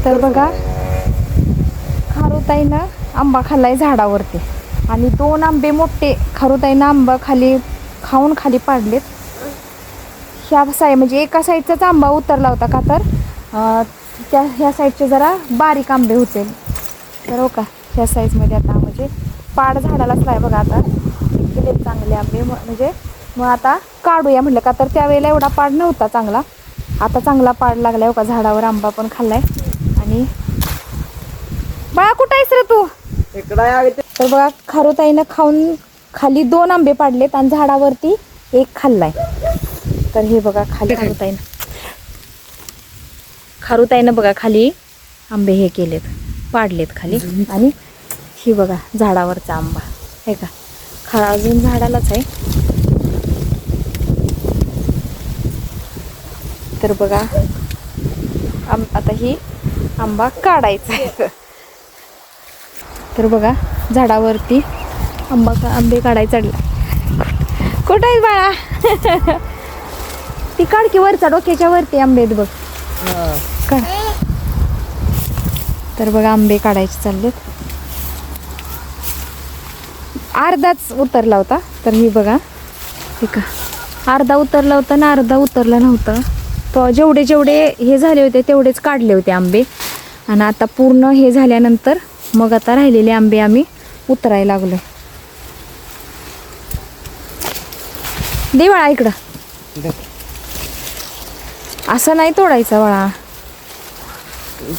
तर बघा खारुताईनं आंबा खाल्लाय झाडावरती आणि 2 आंबे मोठे खारुताईनं आंबा खाऊन खाली पाडलेत. ह्या साईड म्हणजे एका साईडचाच आंबा उतरला होता का तर ह्या साईडचे जरा बारीक आंबे होते. तर हो का ह्या साईजमध्ये आता म्हणजे पाड झाडालाच लाय बघा आता गेले चांगले आंबे. म्हणजे मग आता काढूया म्हटलं का तर त्यावेळेला एवढा पाड नव्हता चांगला. आता चांगला पाड लागलाय हो का झाडावर आंबा पण खाल्लाय. आणि बाळा कुठं आहेस रे तू? तर बघा खारुताईनं खाऊन खाली 2 आंबे पाडलेत आणि झाडावरती 1 खाल्लाय. तर हे बघा खाली खारुताईनं बघा खाली आंबे हे केलेत पाडलेत खाली. आणि ही बघा झाडावरचा आंबा हे का अजून झाडालाच आहे. तर बघा आता ही आंबा काढायचा आहे. तर बघा झाडावरती आंबे काढायला चढला. कुठं आहे बाळा? ती काढ की वरचा डोक्याच्या वरती आंबे आहेत बघ. काढ. तर बघा आंबे काढायचे चाललेत. अर्धाच उतरला होता. तर ही बघा ठीक आहे अर्धा उतरला होता ना अर्धा उतरला नव्हता. तो जेवढे हे झाले होते तेवढेच काढले होते आंबे. आणि आता पूर्ण हे झाल्यानंतर मग आता राहिलेले आंबे आम्ही उतरायला लागलो. दे बाळा इकडं. असं नाही तोडायचं बाळा.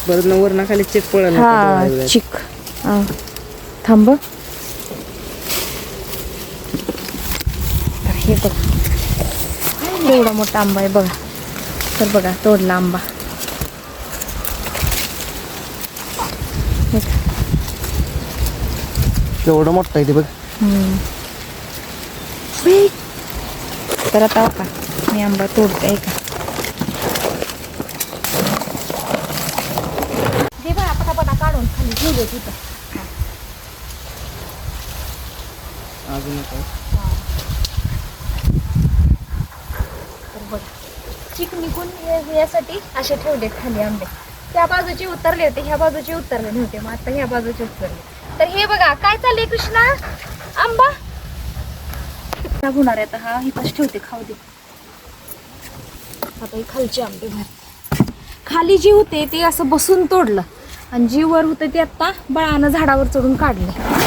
परत वरना खाली चिक पडला. हा चिक थांब. तर हे बघ एवढा मोठा आंबा आहे बघा. तर बघा तोडला आंबा. केवढं मोठं आहे ते बघ. तर आता का मी आंबा तोडते का. दे बघा पटापटा काढून खाली ठेवू दे तिथं. अजून काय तर बघ चिक निघून यासाठी असे ठेवले खाली आंबे. त्या बाजूचे उतरले होते ह्या बाजूचे उतरले नव्हते. मग आता ह्या बाजूचे उतरले. तर हे बघा काय चाललंय कृष्णा आंबा होणार आहे. आता हा हिपास ठेवते खाऊ दे. आता हे खालचे आंबे भर खाली जी होते ते असं बसून तोडलं आणि जी वर होते ते आता बाळानं झाडावर चढून काढले.